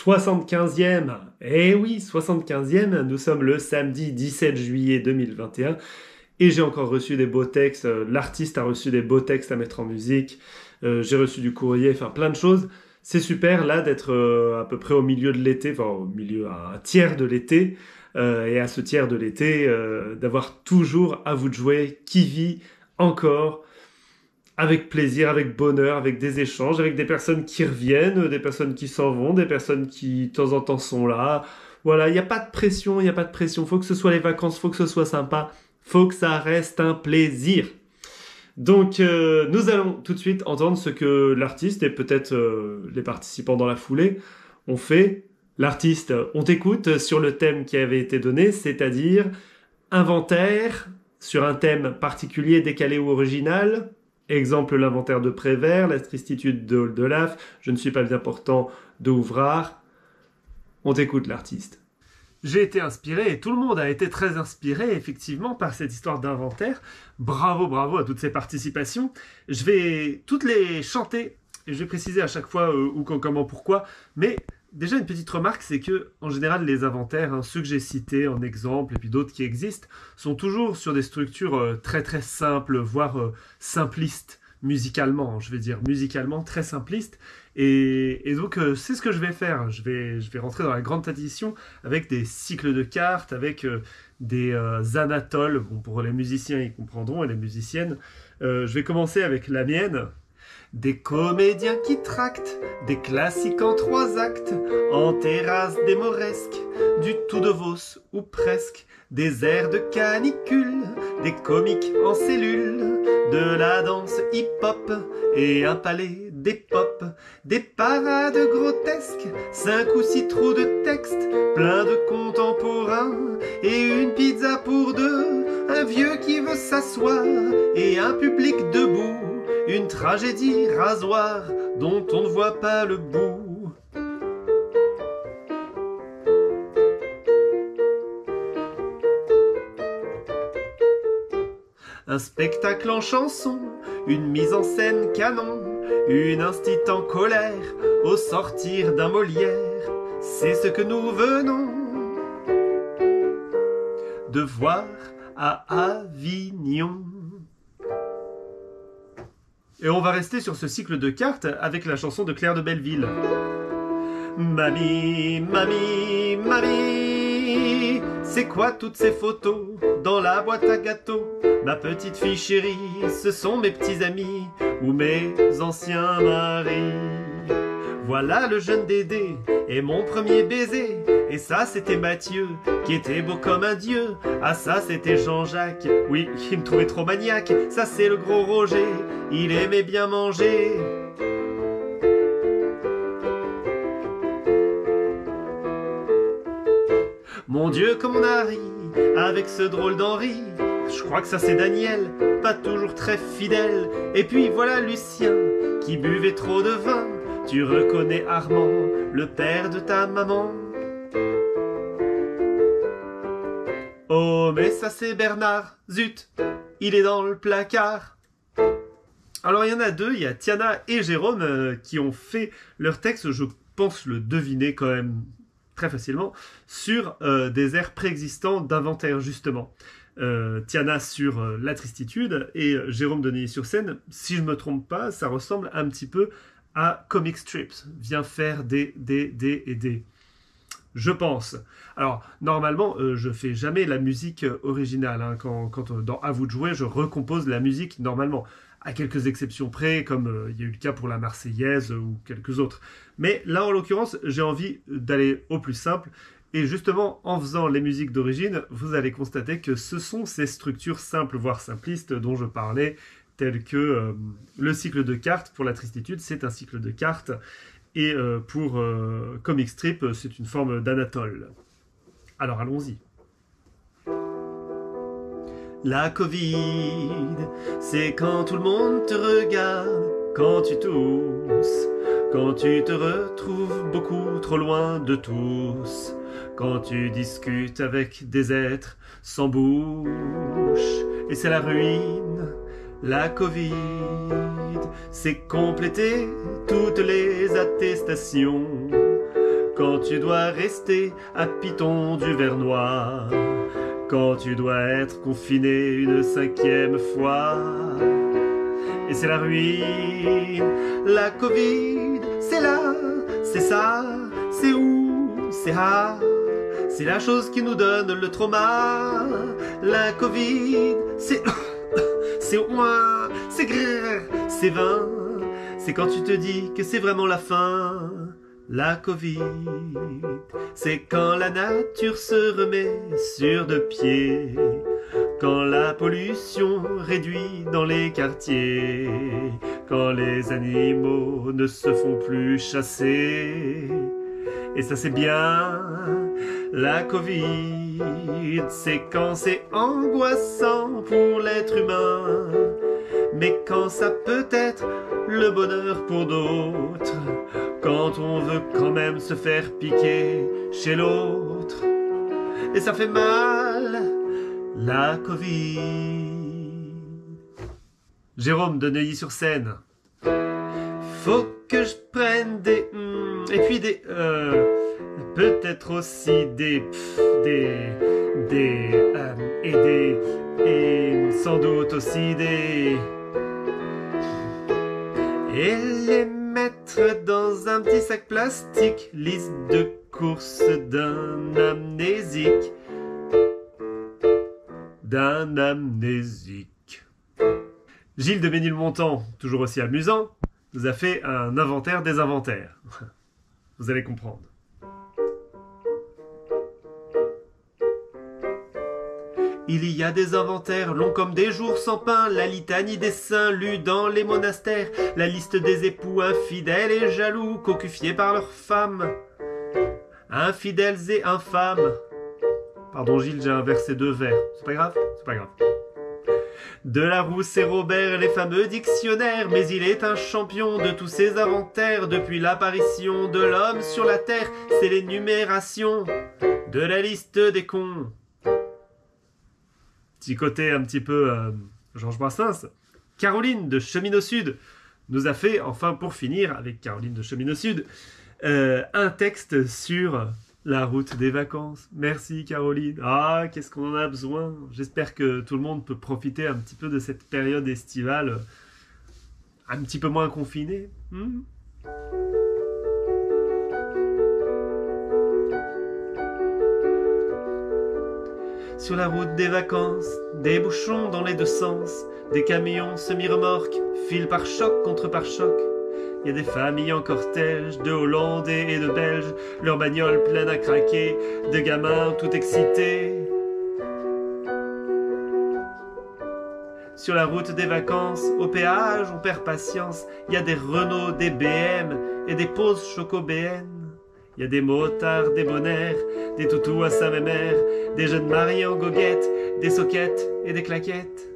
75e, eh oui, 75e, nous sommes le samedi 17 juillet 2021 et j'ai encore reçu des beaux textes, l'artiste a reçu des beaux textes à mettre en musique, j'ai reçu du courrier, enfin plein de choses. C'est super là d'être à peu près au milieu de l'été, enfin au milieu à un tiers de l'été, et à ce tiers de l'été, d'avoir toujours à vous de jouer qui vit encore avec plaisir, avec bonheur, avec des échanges, avec des personnes qui reviennent, des personnes qui s'en vont, des personnes qui de temps en temps sont là. Voilà, il n'y a pas de pression, il n'y a pas de pression. Faut que ce soit les vacances, faut que ce soit sympa, faut que ça reste un plaisir. Donc, nous allons tout de suite entendre ce que l'artiste et peut-être les participants dans la foulée ont fait. L'artiste, on t'écoute sur le thème qui avait été donné, c'est-à-dire inventaire sur un thème particulier, décalé ou original. Exemple, l'inventaire de Prévert, la tristitude de Oldelaf, je ne suis pas bien portant de Ouvrard. On t'écoute l'artiste. J'ai été inspiré, et tout le monde a été très inspiré, effectivement, par cette histoire d'inventaire. Bravo, bravo à toutes ces participations. Je vais toutes les chanter, et je vais préciser à chaque fois où, quand, comment, pourquoi. Mais déjà, une petite remarque, c'est que, en général, les inventaires, ceux que j'ai cités en exemple, et puis d'autres qui existent, sont toujours sur des structures très très simples, voire simplistes, musicalement, je vais dire, musicalement très simplistes. Et donc, c'est ce que je vais faire. Je vais rentrer dans la grande tradition avec des cycles de cartes, avec des anatoles. Bon, pour les musiciens, ils comprendront, et les musiciennes. Je vais commencer avec la mienne. Des comédiens qui tractent, des classiques en 3 actes, en terrasse des mauresques, du tout de Vos ou presque, des airs de canicule, des comiques en cellule, de la danse hip-hop et un palais des pop, des parades grotesques, 5 ou 6 trous de texte, plein de contemporains, et une pizza pour 2, un vieux qui veut s'asseoir, et un public debout. Une tragédie rasoir dont on ne voit pas le bout. Un spectacle en chanson, une mise en scène canon, une instit en colère au sortir d'un Molière. C'est ce que nous venons de voir à Avignon. Et on va rester sur ce cycle de cartes avec la chanson de Claire de Belleville. Mamie, mamie, mamie, c'est quoi toutes ces photos dans la boîte à gâteaux? Ma petite fille chérie, ce sont mes petits amis ou mes anciens maris. Voilà le jeune Dédé et mon premier baiser. Et ça c'était Mathieu, qui était beau comme un dieu. Ah ça c'était Jean-Jacques, oui, il me trouvait trop maniaque. Ça c'est le gros Roger, il aimait bien manger. Mon Dieu comme on a ri, avec ce drôle d'Henri. Je crois que ça c'est Daniel, pas toujours très fidèle. Et puis voilà Lucien, qui buvait trop de vin. Tu reconnais Armand, le père de ta maman. Oh mais ça c'est Bernard, zut, il est dans le placard. Alors il y en a 2, il y a Tiana et Jérôme qui ont fait leur texte, je pense le deviner quand même très facilement, sur des airs préexistants d'inventaire justement. Tiana sur La Tristitude et Jérôme de Neuilly-sur-Seine, si je ne me trompe pas, ça ressemble un petit peu à Comic Strips, viens faire des. Je pense. Alors, normalement, je fais jamais la musique originale. Hein. Quand dans À vous de jouer, je recompose la musique normalement. À quelques exceptions près, comme il y a eu le cas pour la Marseillaise ou quelques autres. Mais là, en l'occurrence, j'ai envie d'aller au plus simple. Et justement, en faisant les musiques d'origine, vous allez constater que ce sont ces structures simples, voire simplistes, dont je parlais, telles que le cycle de cartes pour La Tristitude, c'est un cycle de cartes. Et pour Comic Strip, c'est une forme d'anatole. Alors allons-y. La Covid, c'est quand tout le monde te regarde, quand tu tousses, quand tu te retrouves beaucoup trop loin de tous, quand tu discutes avec des êtres sans bouche, et c'est la ruine. La Covid, c'est compléter toutes les attestations quand tu dois rester à Piton du Vernois, quand tu dois être confiné une 5e fois. Et c'est la ruine, la Covid, c'est là, c'est ça, c'est où, c'est ah. C'est la chose qui nous donne le trauma. La Covid, c'est c'est ouin, c'est grrr, c'est vain. C'est quand tu te dis que c'est vraiment la fin. La Covid, c'est quand la nature se remet sur deux pieds, quand la pollution réduit dans les quartiers, quand les animaux ne se font plus chasser. Et ça c'est bien, la Covid, c'est quand c'est angoissant pour l'être humain, mais quand ça peut être le bonheur pour d'autres, quand on veut quand même se faire piquer chez l'autre. Et ça fait mal, la Covid. Jérôme de Neuilly-sur-Seine. Faut que je prenne des... et puis des... peut-être aussi des... et sans doute aussi des... Et les mettre dans un petit sac plastique, liste de courses d'un amnésique. D'un amnésique. Gilles de Ménilmontant, toujours aussi amusant, nous a fait un inventaire des inventaires. Vous allez comprendre. Il y a des inventaires longs comme des jours sans pain, la litanie des saints lus dans les monastères, la liste des époux infidèles et jaloux, cocufiés par leurs femmes. Infidèles et infâmes. Pardon Gilles, j'ai inversé 2 vers. C'est pas grave? C'est pas grave. De Larousse et Robert, les fameux dictionnaires, mais il est un champion de tous ces inventaires. Depuis l'apparition de l'homme sur la terre, c'est l'énumération de la liste des cons. Petit côté un petit peu Georges Brassens. Caroline de Cheminot Sud nous a fait, enfin pour finir, avec Caroline de Cheminot Sud, un texte sur la route des vacances. Merci Caroline. Ah, qu'est-ce qu'on en a besoin. J'espère que tout le monde peut profiter un petit peu de cette période estivale un petit peu moins confinée. Sur la route des vacances, des bouchons dans les deux sens, des camions semi-remorques, fil par choc contre par choc. Il y a des familles en cortège, de Hollandais et de Belges, leurs bagnoles pleines à craquer, de gamins tout excités. Sur la route des vacances, au péage, on perd patience. Il y a des Renault, des BM et des pauses choco-BN. Il y a des motards, des bonnaires, des toutous à sa mère, des jeunes mariés en goguettes, des soquettes et des claquettes.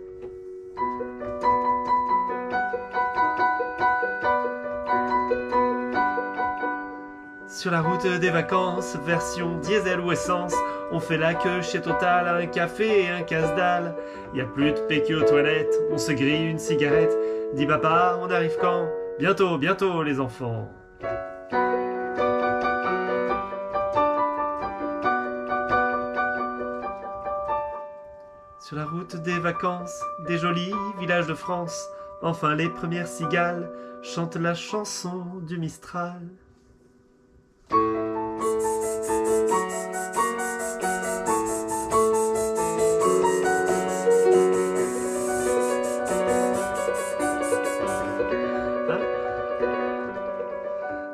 Sur la route des vacances, version diesel ou essence, on fait la queue chez Total, un café et un casse-dalle. Y a plus de PQ aux toilettes, on se grille une cigarette. Dit papa, on arrive quand? Bientôt, bientôt les enfants. Sur la route des vacances, des jolis villages de France, enfin les premières cigales chantent la chanson du Mistral.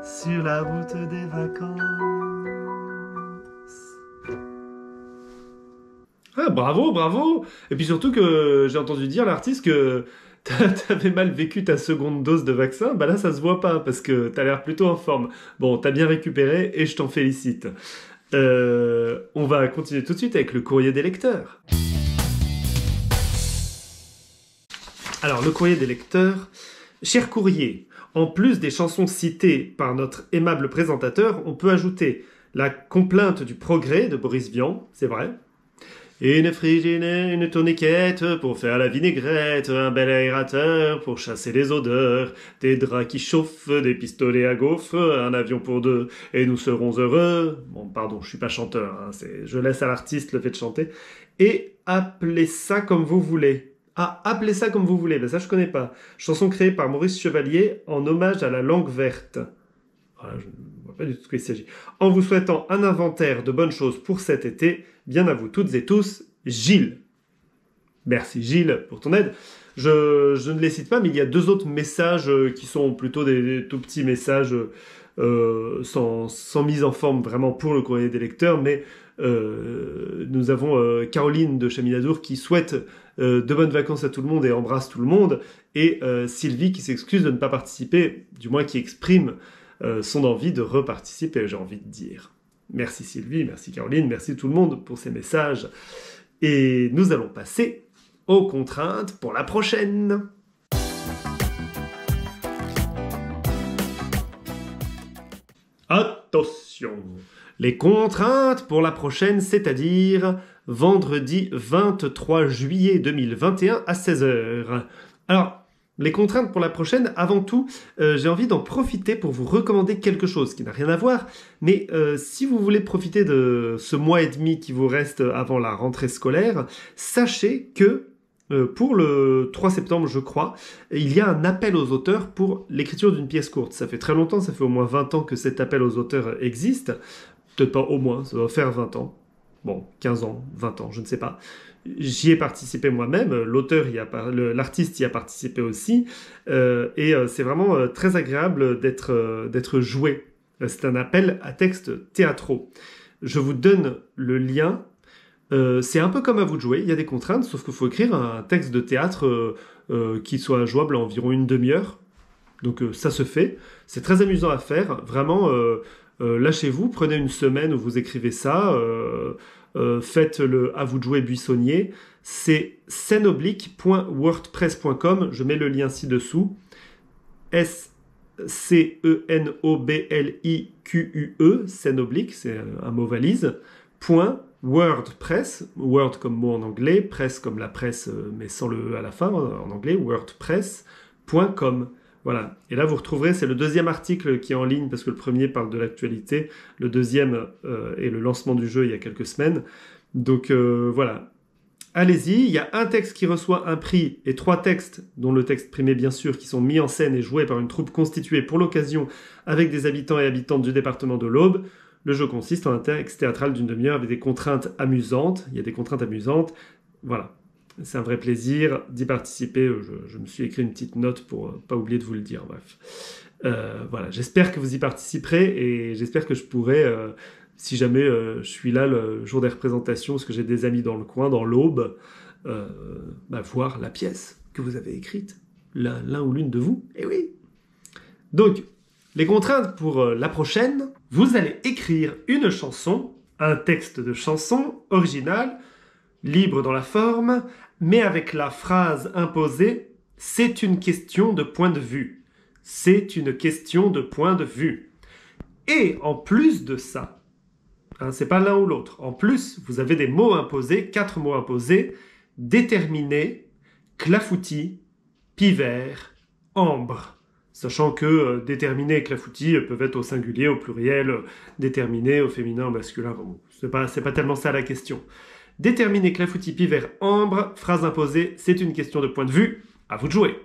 Sur la route des vacances. Ah, bravo, bravo! Et puis surtout que j'ai entendu dire l'artiste que t'avais mal vécu ta seconde dose de vaccin. Bah là, ça se voit pas parce que t'as l'air plutôt en forme. Bon, t'as bien récupéré et je t'en félicite. On va continuer tout de suite avec le courrier des lecteurs. Alors, le courrier des lecteurs. Cher courrier, en plus des chansons citées par notre aimable présentateur, on peut ajouter La complainte du progrès de Boris Vian, c'est vrai. Une frigidaire, une tourniquette pour faire la vinaigrette, un bel aérateur pour chasser les odeurs, des draps qui chauffent, des pistolets à gaufres, un avion pour deux, et nous serons heureux. Bon, pardon, je suis pas chanteur, hein, je laisse à l'artiste le fait de chanter. Et appelez ça comme vous voulez. Ah, appelez ça comme vous voulez, ben ça je connais pas. Chanson créée par Maurice Chevalier en hommage à la langue verte. Voilà, je ne vois pas du tout de quoi il s'agit. En vous souhaitant un inventaire de bonnes choses pour cet été, bien à vous toutes et tous, Gilles. Merci Gilles pour ton aide. Je ne les cite pas, mais il y a deux autres messages qui sont plutôt des tout petits messages sans mise en forme vraiment pour le courrier des lecteurs, mais nous avons Caroline de Chaminadour qui souhaite de bonnes vacances à tout le monde et embrasse tout le monde, et Sylvie qui s'excuse de ne pas participer, du moins qui exprime son envie de reparticiper, j'ai envie de dire. Merci Sylvie, merci Caroline, merci tout le monde pour ces messages. Et nous allons passer aux contraintes pour la prochaine. Attention! Les contraintes pour la prochaine, c'est-à-dire vendredi 23 juillet 2021 à 16h. Alors, les contraintes pour la prochaine, avant tout, j'ai envie d'en profiter pour vous recommander quelque chose qui n'a rien à voir, mais si vous voulez profiter de ce mois et demi qui vous reste avant la rentrée scolaire, sachez que pour le 3 septembre, je crois, il y a un appel aux auteurs pour l'écriture d'une pièce courte. Ça fait très longtemps, ça fait au moins 20 ans que cet appel aux auteurs existe. Peut-être pas au moins, ça doit faire 20 ans. Bon, 15 ans, 20 ans, je ne sais pas. J'y ai participé moi-même, l'artiste y a participé aussi, et c'est vraiment très agréable d'être joué. C'est un appel à textes théâtraux. Je vous donne le lien. C'est un peu comme à vous de jouer, il y a des contraintes, sauf qu'il faut écrire un texte de théâtre qui soit jouable en environ une demi-heure. Donc ça se fait. C'est très amusant à faire. Vraiment, lâchez-vous, prenez une semaine où vous écrivez ça. Faites-le à vous de jouer buissonnier. C'est scèneoblique.wordpress.com. Je mets le lien ci-dessous. SCENOBLIQUE, scène oblique, c'est un mot valise. .wordpress, word comme mot en anglais, press comme la presse, mais sans le E à la fin en anglais, wordpress.com. Voilà. Et là, vous retrouverez, c'est le deuxième article qui est en ligne, parce que le premier parle de l'actualité, le deuxième est le lancement du jeu il y a quelques semaines. Donc voilà. Allez-y, il y a un texte qui reçoit un prix et 3 textes, dont le texte primé bien sûr, qui sont mis en scène et joués par une troupe constituée pour l'occasion avec des habitants et habitantes du département de l'Aube. Le jeu consiste en un texte théâtral d'une demi-heure avec des contraintes amusantes. Il y a des contraintes amusantes. Voilà. C'est un vrai plaisir d'y participer. Je me suis écrit une petite note pour pas oublier de vous le dire. Bref. Voilà. J'espère que vous y participerez et j'espère que je pourrai, si jamais je suis là le jour des représentations, parce que j'ai des amis dans le coin, dans l'Aube, voir la pièce que vous avez écrite. L'un ou l'une de vous. Eh oui. Donc, les contraintes pour la prochaine, vous allez écrire une chanson, un texte de chanson original, libre dans la forme, mais avec la phrase imposée « C'est une question de point de vue ». C'est une question de point de vue. Et en plus de ça, c'est pas l'un ou l'autre, en plus, vous avez des mots imposés, 4 mots imposés, déterminé, clafoutis, pivert, ambre. Sachant que déterminé et clafoutis peuvent être au singulier, au pluriel, déterminé, au féminin, au masculin. Bon, c'est pas tellement ça la question. Déterminé, clafoutis, pivert, ambre, phrase imposée, c'est une question de point de vue. À vous de jouer.